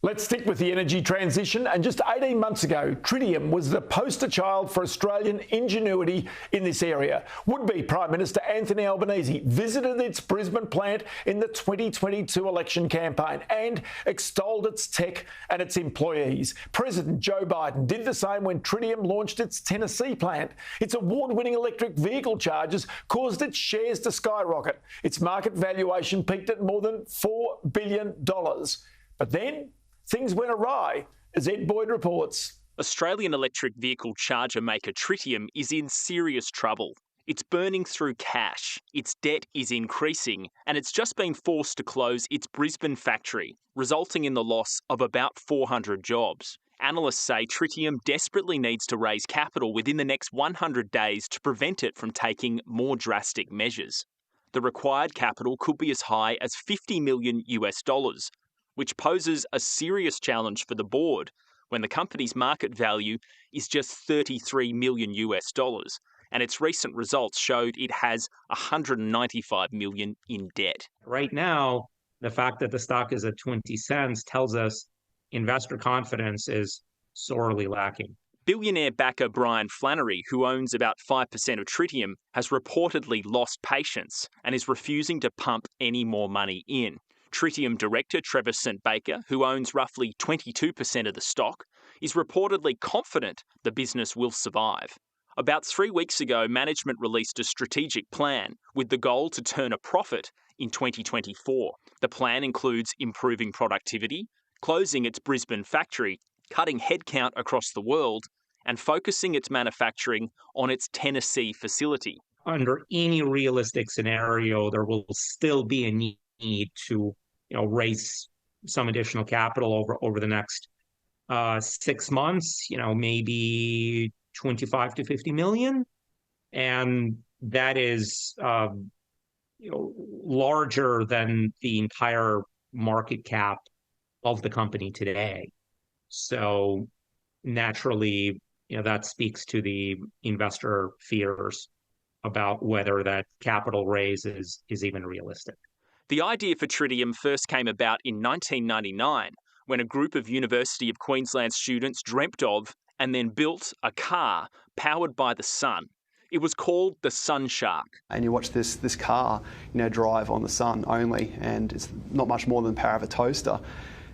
Let's stick with the energy transition. And just 18 months ago, Tritium was the poster child for Australian ingenuity in this area. Would-be Prime Minister Anthony Albanese visited its Brisbane plant in the 2022 election campaign and extolled its tech and its employees. President Joe Biden did the same when Tritium launched its Tennessee plant. Its award-winning electric vehicle charges caused its shares to skyrocket. Its market valuation peaked at more than $4 billion. But then things went awry, as Ed Boyd reports. Australian electric vehicle charger maker Tritium is in serious trouble. It's burning through cash, its debt is increasing, and it's just been forced to close its Brisbane factory, resulting in the loss of about 400 jobs. Analysts say Tritium desperately needs to raise capital within the next 100 days to prevent it from taking more drastic measures. The required capital could be as high as $50 million, which poses a serious challenge for the board when the company's market value is just $33 million, and its recent results showed it has $195 million in debt. Right now, the fact that the stock is at 20 cents tells us investor confidence is sorely lacking. Billionaire backer Brian Flannery, who owns about 5% of Tritium, has reportedly lost patience and is refusing to pump any more money in. Tritium director Trevor St. Baker, who owns roughly 22% of the stock, is reportedly confident the business will survive. About 3 weeks ago, management released a strategic plan with the goal to turn a profit in 2024. The plan includes improving productivity, closing its Brisbane factory, cutting headcount across the world, and focusing its manufacturing on its Tennessee facility. Under any realistic scenario, there will still be a need to raise some additional capital over the next 6 months, maybe 25 to 50 million. And that is larger than the entire market cap of the company today. So naturally, that speaks to the investor fears about whether that capital raise is even realistic. The idea for Tritium first came about in 1999, when a group of University of Queensland students dreamt of and then built a car powered by the sun. It was called the Sun Shark. And you watch this car, drive on the sun only, and it's not much more than the power of a toaster.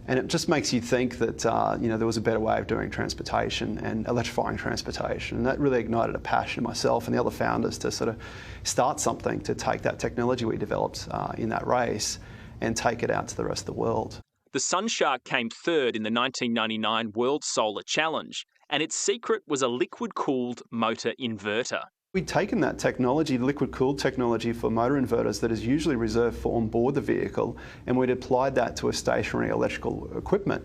And it just makes you think that there was a better way of doing transportation and electrifying transportation. And that really ignited a passion in myself and the other founders to sort of start something to take that technology we developed in that race and take it out to the rest of the world. The Sun Shark came third in the 1999 World Solar Challenge, and its secret was a liquid-cooled motor inverter. We'd taken that technology, liquid-cooled technology for motor inverters that is usually reserved for on board the vehicle, and we'd applied that to a stationary electrical equipment,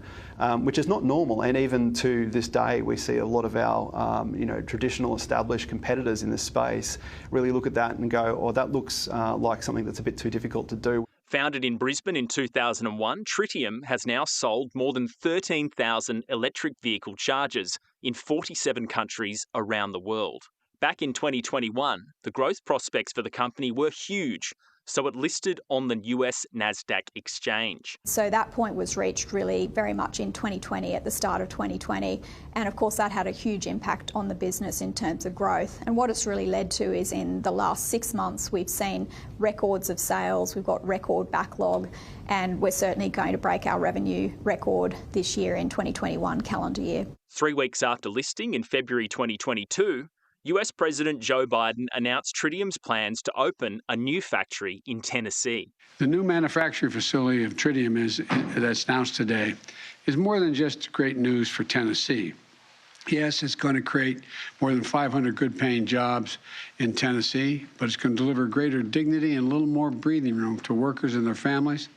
which is not normal. And even to this day, we see a lot of our traditional established competitors in this space really look at that and go, oh, that looks like something that's a bit too difficult to do. Founded in Brisbane in 2001, Tritium has now sold more than 13,000 electric vehicle chargers in 47 countries around the world. Back in 2021, the growth prospects for the company were huge, so it listed on the US NASDAQ exchange. So that point was reached really very much in 2020, at the start of 2020, and of course that had a huge impact on the business in terms of growth. And what it's really led to is in the last 6 months we've seen records of sales, we've got record backlog, and we're certainly going to break our revenue record this year in 2021 calendar year. 3 weeks after listing in February 2022, US President Joe Biden announced Tritium's plans to open a new factory in Tennessee. The new manufacturing facility of Tritium that's announced today is more than just great news for Tennessee. Yes, it's going to create more than 500 good-paying jobs in Tennessee, but it's going to deliver greater dignity and a little more breathing room to workers and their families,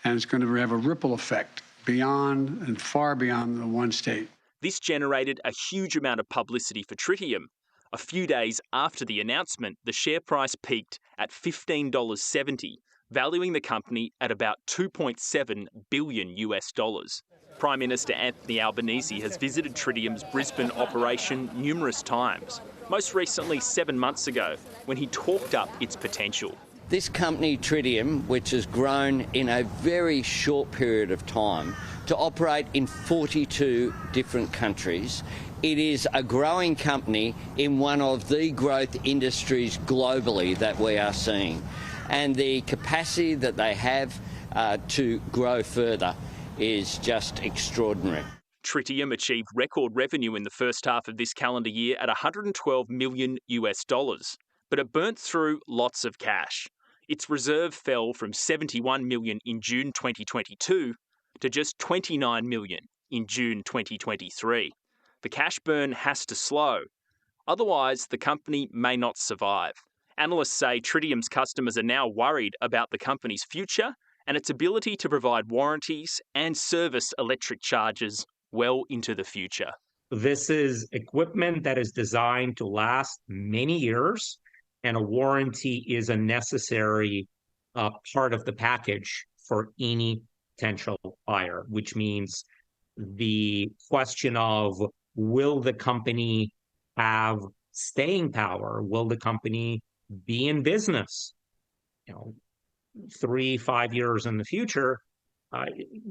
and it's going to have a ripple effect beyond and far beyond the one state. This generated a huge amount of publicity for Tritium. A few days after the announcement, the share price peaked at $15.70, valuing the company at about $2.7 billion. Prime Minister Anthony Albanese has visited Tritium's Brisbane operation numerous times, most recently 7 months ago, when he talked up its potential. This company, Tritium, which has grown in a very short period of time to operate in 42 different countries. It is a growing company in one of the growth industries globally that we are seeing. And the capacity that they have to grow further is just extraordinary. Tritium achieved record revenue in the first half of this calendar year at $112 million, but it burnt through lots of cash. Its reserve fell from $71 million in June 2022 to just $29 million in June 2023. The cash burn has to slow, otherwise the company may not survive. Analysts say Tritium's customers are now worried about the company's future and its ability to provide warranties and service electric chargers well into the future. This is equipment that is designed to last many years, and a warranty is a necessary part of the package for any potential buyer, which means the question of will the company have staying power? Will the company be in business, 3-5 years in the future,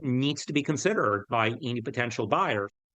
needs to be considered by any potential buyer.